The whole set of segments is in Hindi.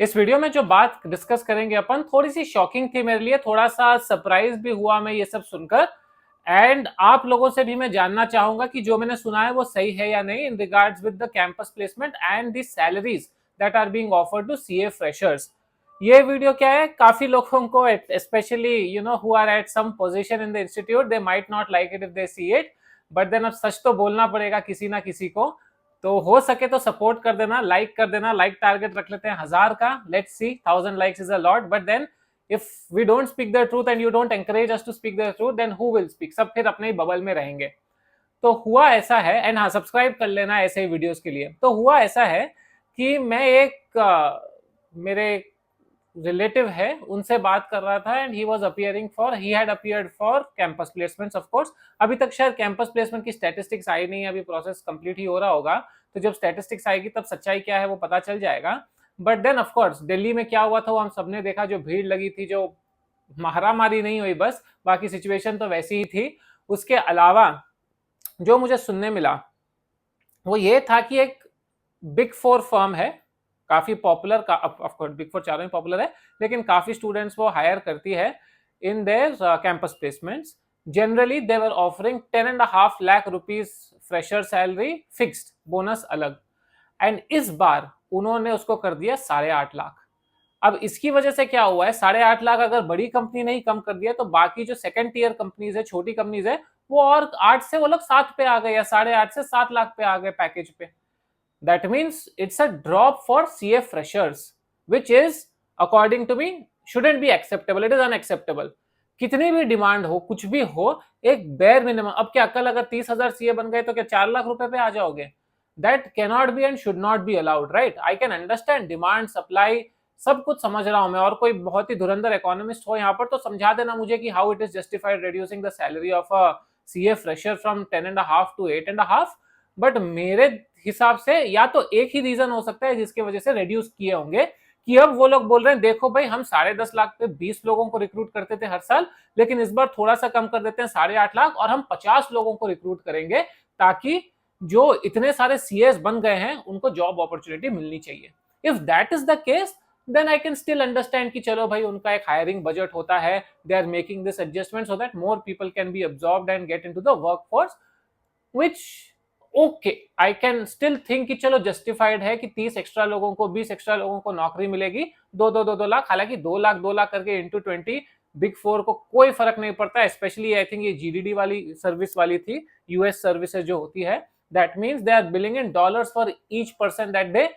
इस वीडियो में जो बात डिस्कस करेंगे अपन थोड़ी सी शॉकिंग थी मेरे लिए, थोड़ा सा सरप्राइज भी हुआ मैं ये सब सुनकर। एंड आप लोगों से भी मैं जानना चाहूंगा कि जो मैंने सुना है वो सही है या नहीं in regards with the campus placement and the salaries that are being offered to CA freshers. ये वीडियो क्या है, काफी लोगों को specially who are at some position in the institute, they might not like it if they see it, but then अब सच तो बोलना पड़ेगा किसी ना किसी को। तो हो सके तो सपोर्ट कर देना, लाइक कर देना। लाइक टारगेट रख लेते हैं 1000 का। Let's see, 1000 likes is a lot, but then if we don't speak the truth and you don't encourage us to speak the truth, then who will speak? सब फिर अपने ही बबल में रहेंगे। तो हुआ ऐसा है, एंड हाँ, सब्सक्राइब कर लेना ऐसे ही वीडियोस के लिए। तो हुआ ऐसा है कि मैं एक मेरे रिलेटिव है उनसे बात कर रहा था, and he had appeared for campus placements. Of course अभी तक शायद कैंपस प्लेसमेंट की स्टैटिस्टिक्स आई नहीं है, अभी प्रोसेस कंप्लीट ही हो रहा होगा। तो जब स्टैटिस्टिक्स आएगी तब सच्चाई क्या है वो पता चल जाएगा। But then of course Delhi में क्या हुआ था वो हम सबने देखा, जो भीड़ लगी थी, जो मारामारी नहीं हुई बस, बाकी सिचुएशन तो वैसी ही थी। उसके अलावा जो मुझे सुनने मिला वो ये था कि एक बिग फोर फर्म है, काफी पॉपुलर का, ऑफ कोर्स बिग फोर चारों ही पॉपुलर है, लेकिन काफी स्टूडेंट्स वो हायर करती है in their campus placements. Generally they were offering 10.5 lakh rupees fresher salary, fixed, bonus अलग। एंड इस बार उन्होंने उसको कर दिया 8.5 लाख। अब इसकी वजह से क्या हुआ है, 8.5 लाख अगर बड़ी कंपनी ने ही कम कर दिया तो बाकी जो सेकंड टीयर कंपनीज है, छोटी कंपनीज है, वो और 8 से वो लोग 7 पे आ गए, या 8.5 से 7 लाख पे आ गए पैकेज पे। That means it's a drop for CA freshers, which is, according to me, shouldn't be acceptable. It is unacceptable. कितनी भी डिमांड हो, कुछ भी हो, एक बेयर मिनिमम। अब क्या कल अगर 30,000 सीए बन गए तो क्या 4 लाख रुपए पे आ जाओगे? That cannot be and should not be allowed, right? I can understand demand supply, सब कुछ समझ रहा हूं मैं, और कोई बहुत ही धुरंधर इकोनॉमिस्ट हो यहाँ पर तो समझा देना मुझे कि how it is justified reducing the salary of a CA fresher from 10.5 to 8.5। But मेरे हिसाब से या तो एक ही रीजन हो सकता है जिसकी वजह से रिड्यूस किए होंगे, कि अब वो लोग बोल रहे हैं देखो भाई, हम 10.5 लाख पे 20 लोगों को रिक्रूट करते थे हर साल, लेकिन इस बार थोड़ा सा कम कर देते हैं 8.5 लाख, और हम 50 लोगों को रिक्रूट करेंगे, ताकि जो इतने सारे सीएस बन गए हैं उनको जॉब अपॉर्चुनिटी मिलनी चाहिए। If that is the case, then I can still understand कि चलो भाई, उनका एक हायरिंग बजट होता है, they are making this adjustment so that more people can be absorbed and get into the workforce, which okay, I can still think कि चलो जस्टिफाइड है कि 30 एक्स्ट्रा लोगों को, 20 एक्स्ट्रा लोगों को नौकरी मिलेगी, 2-2 करके 2 लाख करके इंटू 20, बिग फोर को कोई फर्क नहीं पड़ता। स्पेशली आई थिंक ये जीडीडी वाली सर्विस वाली थी, यूएस सर्विसेज जो होती है, that means they are billing in dollars for each person that they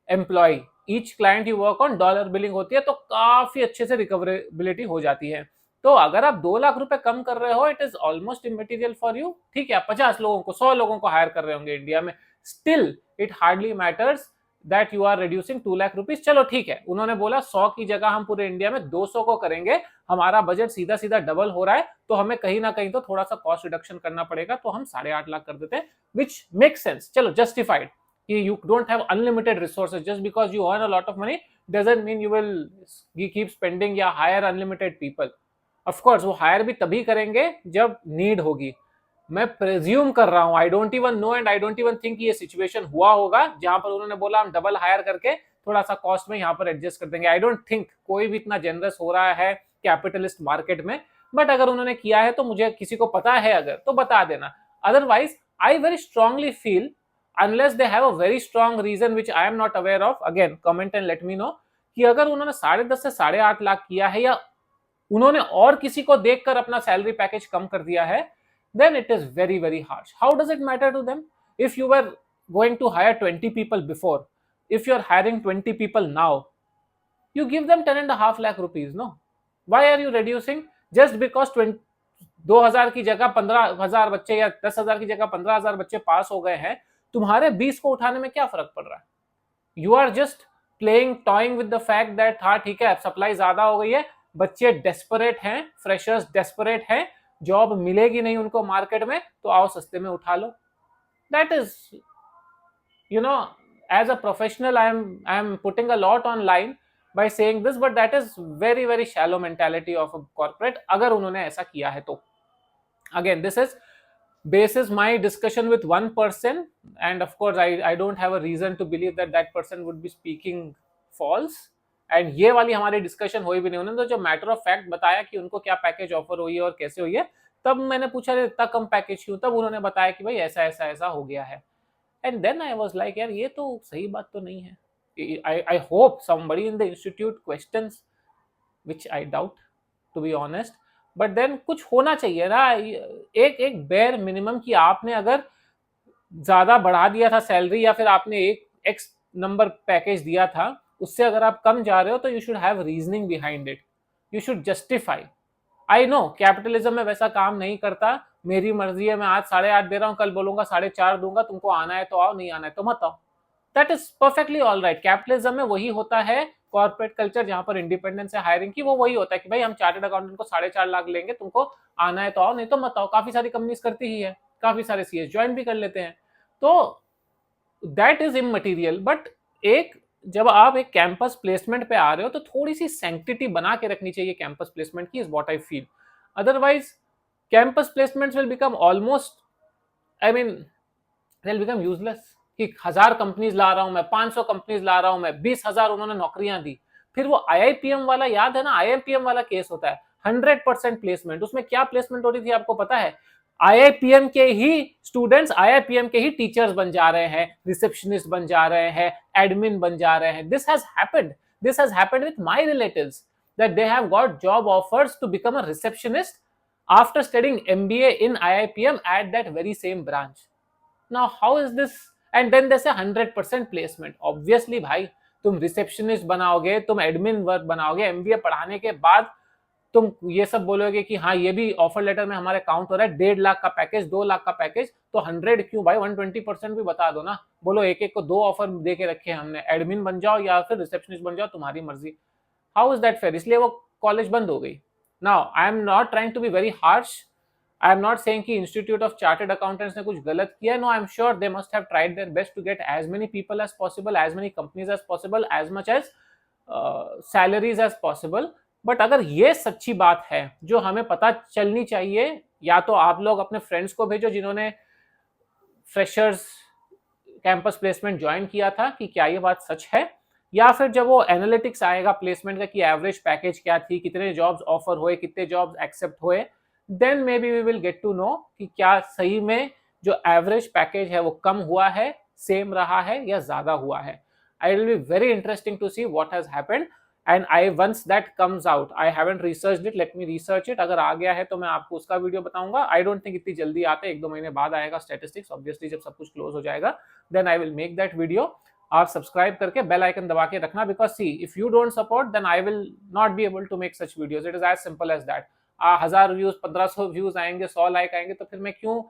employ, each client you work on, dollar billing होती है, तो काफी अच्छे से रिकवरेबिलिटी हो जाती है। तो अगर आप 2 लाख रुपए कम कर रहे हो, it is almost immaterial for you. ठीक है, आप 50 लोगों को, 100 लोगों को हायर कर रहे होंगे इंडिया में, still it hardly matters that you are reducing 2 lakh rupees. चलो ठीक है, उन्होंने बोला 100 की जगह हम पूरे इंडिया में 200 को करेंगे, हमारा बजट सीधा सीधा डबल हो रहा है, तो हमें कहीं ना कहीं तो थोड़ा सा कॉस्ट रिडक्शन करना पड़ेगा, तो हम 8.5 लाख कर देते हैं, विच मेक सेंस, चलो justified. You don't have unlimited resources. Just because you earn a lot of money doesn't mean you keep spending या hire unlimited people. Of course वो hire भी तभी करेंगे जब need होगी। मैं प्रेज्यूम कर रहा हूं, I don't even know and I don't even think ये सिचुएशन हुआ होगा जहां पर उन्होंने बोला हम डबल हायर करके थोड़ा सा कॉस्ट में यहाँ पर एडजस्ट कर देंगे। आई डोंट थिंक कोई भी इतना जेनरस हो रहा है कैपिटलिस्ट मार्केट में। बट अगर उन्होंने किया है तो मुझे किसी को पता है अगर, तो बता देना। Otherwise I very strongly feel, unless they have a very strong reason which I am not aware of, again comment and let me know, कि अगर उन्होंने 10.5 से 8.5 लाख किया है, या उन्होंने और किसी को देखकर अपना सैलरी पैकेज कम कर दिया है, then it is very very harsh. How does it matter to them? If you were going to hire 20 people before, if you are hiring 20 people now, you give them 10.5 lakh rupees, no? Why are you reducing? Just because 2,000 की जगह 15,000 बच्चे या 10,000 की जगह 15,000 बच्चे पास हो गए हैं, तुम्हारे 20 को उठाने में क्या फर्क पड़ रहा है? You are just playing toying with the fact that हाँ ठीक है, सप्लाई ज्यादा हो गई है, बच्चे डेस्परेट हैं, फ्रेशर्स डेस्परेट हैं, जॉब मिलेगी नहीं उनको मार्केट में, तो आओ सस्ते में उठा लो। That is, you know, as a professional, I am putting a lot on line by saying this, but that is very very shallow mentality of a corporate, अगर उन्होंने ऐसा किया है तो। Again, this is basis my discussion with one person, and of course I don't have a reason to believe that that person would be speaking false, and ये वाली हमारी डिस्कशन हुई भी नहीं, उन्होंने तो जो मैटर ऑफ फैक्ट बताया कि उनको क्या पैकेज ऑफर हुई है और कैसे हुई है, तब मैंने पूछा इतना कम पैकेज क्यों, तब उन्होंने बताया कि भाई ऐसा ऐसा ऐसा हो गया है। And then I was like यार ये तो सही बात तो नहीं है। I hope somebody in the institute questions, which I doubt, to be honest. But then कुछ होना चाहिए ना, एक एक बेयर मिनिमम कि आपने अगर ज्यादा बढ़ा दिया था सैलरी या फिर आपने एक एक्स नंबर पैकेज दिया था, उससे अगर आप कम जा रहे हो तो you should have reasoning behind it, you should justify. I know capitalism में वैसा काम नहीं करता, मेरी मर्जी है, मैं आज 8.5 दे रहा हूँ, कल बोलूंगा 4.5 दूंगा, तुमको आना है तो आओ, नहीं आना है तो मत आओ। That is perfectly all right. Capitalism में वही होता है, कॉर्पोरेट कल्चर जहां पर इंडिपेंडेंस है हायरिंग की, वो वही होता है कि भाई हम चार्टर्ड अकाउंटेंट को 4.5 लाख लेंगे, तुमको आना है तो आओ, नहीं तो मत आओ। काफी सारी कंपनीज करती ही है, काफी सारे सीएस ज्वाइन भी कर लेते हैं, तो दैट इज इमटेरियल। बट एक जब आप एक कैंपस प्लेसमेंट पे आ रहे हो तो थोड़ी सी सैंक्टिटी बना के रखनी चाहिए कैंपस प्लेसमेंट की, is what I feel. Otherwise campus placements will become almost, I mean they will become useless. कि 1000 कंपनीज ला रहा हूं मैं, 500 कंपनीज ला रहा हूं मैं, 20,000 उन्होंने नौकरियां दी, फिर वो आईआईपीएम वाला, याद है ना आईआईपीएम वाला केस होता है, 100% प्लेसमेंट। उसमें क्या प्लेसमेंट हो रही थी आपको पता है? आईआईपीएम के ही स्टूडेंट्स आईआईपीएम के ही टीचर्स बन जा रहे हैं, रिसेप्शनिस्ट बन जा रहे हैं, एडमिन बन जा रहे हैं। This has happened with my relatives, that they have got job offers to become a receptionist after studying MBA in IIPM at that very same branch. Now how is this? And then there's a 100% placement. Obviously भाई, तुम रिसेप्शनिस्ट बनाओगे, तुम एडमिन वर्क बनाओगे, एमबीए पढ़ाने के बाद तुम ये सब बोलोगे कि हाँ ये भी ऑफर लेटर में हमारे काउंट हो रहा है, 1.5 लाख का पैकेज, 2 लाख का पैकेज, तो 100 क्यों भाई, 120% भी बता दो ना। बोलो एक एक को 2 ऑफर दे के रखे हैं हमने, एडमिन बन जाओ या फिर रिसेप्शनिस्ट बन जाओ, तुम्हारी मर्जी। How is that fair? इसलिए वो कॉलेज बंद हो गई। Now I am not trying to be very harsh, I am not saying कि इंस्टीट्यूट ऑफ चार्टर्ड अकाउंटेंट्स ने कुछ गलत किया, no I am sure they must have tried their best to get as many people as possible, as many companies as possible, as much as salaries as possible. But अगर ये सच्ची बात है जो हमें पता चलनी चाहिए, या तो आप लोग अपने फ्रेंड्स को भेजो जिन्होंने फ्रेशर्स कैंपस प्लेसमेंट ज्वाइन किया था, कि क्या ये बात सच है, या फिर जब वो एनालिटिक्स आएगा प्लेसमेंट का कि एवरेज पैकेज क्या थी, कितने जॉब्स ऑफर हुए, कितने जॉब्स एक्सेप्ट हुए, then maybe we will get to know कि क्या सही में जो एवरेज पैकेज है वो कम हुआ है, सेम रहा है, या ज्यादा हुआ है। I will be very interesting to see what has happened, and I once that comes out, I haven't researched it, let me research it. अगर आ गया है तो मैं आपको उसका वीडियो बताऊंगा। आई डोंट थिंक इतनी जल्दी आते, 1-2 महीने बाद आएगा स्टैटिस्टिक्स, ऑब्वियसली जब सब कुछ क्लोज हो जाएगा, then I will make that video. आप सब्सक्राइब करके बेल आइकन दबा के रखना, because see if you don't support then I will not be able to make such videos, it is as simple as that. 1000 views, 1500 views आएंगे, 100 लाइक आएंगे, तो फिर मैं क्यों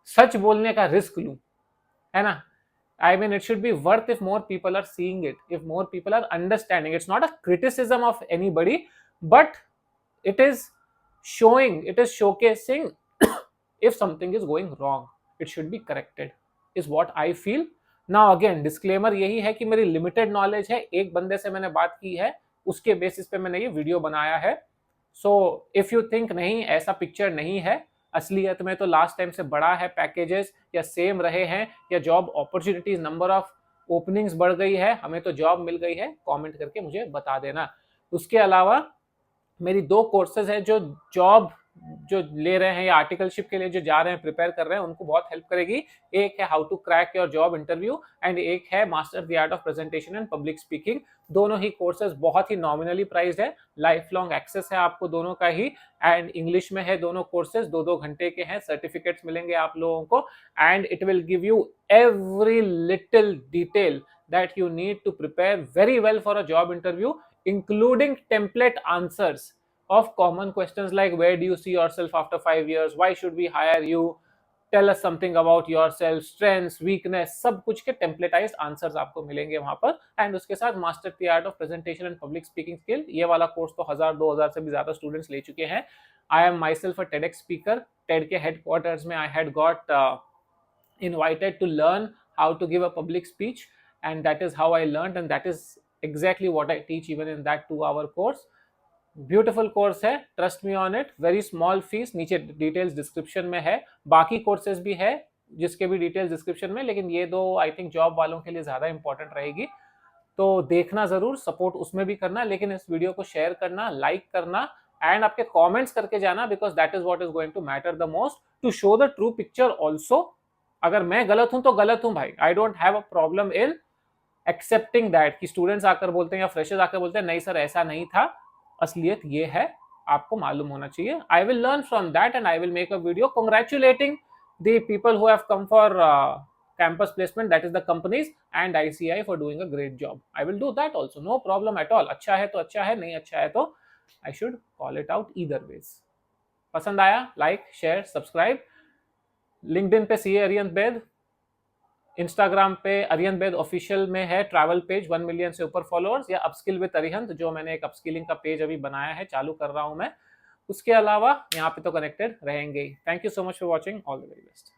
सच बोलने का रिस्क लूं, है ना? I mean, it should be worth if more people are seeing it, if more people are understanding. It's not a criticism of anybody, but it is showing, it is showcasing if something is going wrong, it should be corrected, is what I feel. Now again, disclaimer यही है कि मेरी limited knowledge है, एक बंदे से मैंने बात की है, उसके बेसिस पे मैंने ये वीडियो बनाया है। So if you think नहीं, ऐसा पिक्चर नहीं है, असलियत में तो लास्ट टाइम से बड़ा है पैकेजेस, या सेम रहे हैं, या job opportunities, number of openings बढ़ गई है, हमें तो जॉब मिल गई है, कमेंट करके मुझे बता देना। उसके अलावा मेरी 2 कोर्सेज हैं जो जॉब जो ले रहे हैं या आर्टिकलशिप के लिए जो जा रहे हैं, प्रिपेयर कर रहे हैं, उनको बहुत हेल्प करेगी। एक है how to crack your job interview, and एक है master the art of presentation and public speaking. दोनों ही कोर्सेज बहुत ही नॉमिनली प्राइस्ड है, लाइफ लॉन्ग एक्सेस है आपको दोनों का ही, एंड इंग्लिश में है दोनों कोर्सेज, 2-2 घंटे के हैं, सर्टिफिकेट्स मिलेंगे आप लोगों को, and it will give you every little detail that you need to prepare very well for a job interview, including template answers of common questions like where do you see yourself after 5 years, why should we hire you, tell us something about yourself, strengths, weakness, सब कुछ के टेम्पलेटाइज्ड आंसर्स आपको मिलेंगे वहां पर। एंड उसके साथ master the art of presentation and public speaking skill, ये वाला कोर्स तो 1000-2000 से भी ज्यादा स्टूडेंट्स ले चुके हैं। I am my self a TEDx speaker, Ted के हेडक्वार्टर्स में I had got invited to learn how to give a public speech, and that is how I learned, and that is exactly what I teach even in that 2-hour course. Beautiful course है, trust me on it, very small fees, नीचे डिटेल्स डिस्क्रिप्शन में है, बाकी कोर्सेज भी है जिसके भी डिटेल्स डिस्क्रिप्शन में, लेकिन ये 2 आई थिंक जॉब वालों के लिए ज्यादा इंपॉर्टेंट रहेगी। तो देखना जरूर, सपोर्ट उसमें भी करना, लेकिन इस वीडियो को शेयर करना, लाइक करना एंड आपके कमेंट्स करके जाना, because that is what is going to matter the most to show the true picture also. अगर मैं गलत हूं तो गलत हूं भाई, I don't have a problem in accepting that कि स्टूडेंट्स आकर बोलते हैं या फ्रेशर्स आकर बोलते हैं नहीं सर ऐसा नहीं था, असलियत ये है, आपको मालूम होना चाहिए। I will learn from that and I will make a video congratulating the people who have come for campus placement, that is the companies and ICI for doing a great job. I will do that also, no problem at all. अच्छा है तो अच्छा है, नहीं अच्छा है तो I should call it out either ways. पसंद आया लाइक शेयर सब्सक्राइब। लिंक्डइन पे सीए अरिहंत बैद, इंस्टाग्राम पे अरिहंत बैद ऑफिशियल में है ट्रैवल पेज 1 मिलियन से ऊपर फॉलोअर्स, या अपस्किल विद अरिहंत जो मैंने एक अपस्किलिंग का पेज अभी बनाया है, चालू कर रहा हूं मैं। उसके अलावा यहाँ पे तो कनेक्टेड रहेंगे ही। Thank you so much for watching, all the very best.